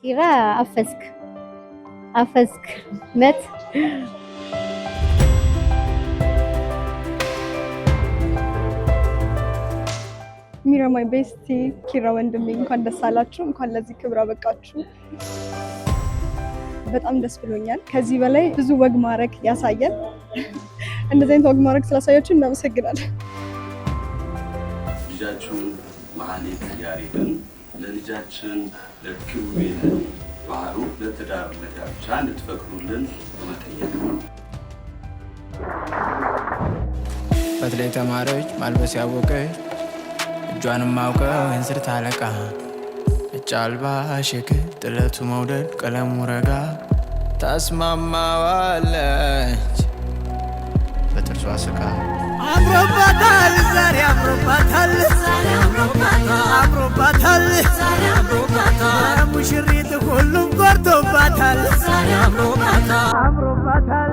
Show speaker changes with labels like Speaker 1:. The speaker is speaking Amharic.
Speaker 1: ኪራ አፈስክ ነት
Speaker 2: ሚራ ማይ ቤስቲ ኪራ ወንድሜ እንኳን ደስ አላችሁ፣ እንኳን ለዚህ ክብር አበቃችሁ። በጣም ደስ ብሎኛል። ከዚህ በላይ ብዙ ወግ ማረግ ያሳያል። እንደዚህ አይነት ወግ ማረግ ስላሳያችሁ እናመሰግናለን።
Speaker 3: ልጃችሁን መሀሌት ያሬድን ለልጃችን ለኪሩቤል ባህሩ ለትዳር ለጋብቻ እንድትፈቅዱልን በመጠየቅ ነው።
Speaker 4: በተለይ ተማረች ማልበስ ያወቀች እጇንም አውቀው እንስር ታለቃ እጅ አልባ ሸክ ጥለቱ መውደድ ቀለሙ ረጋ ታስማማዋለች በጥርሷ ስቃ
Speaker 5: አምሮባታል ዛሬ አምሮባታል አምሮባታል ሙሽሪት ሁሉም ጎርቶባታል አምሮባታል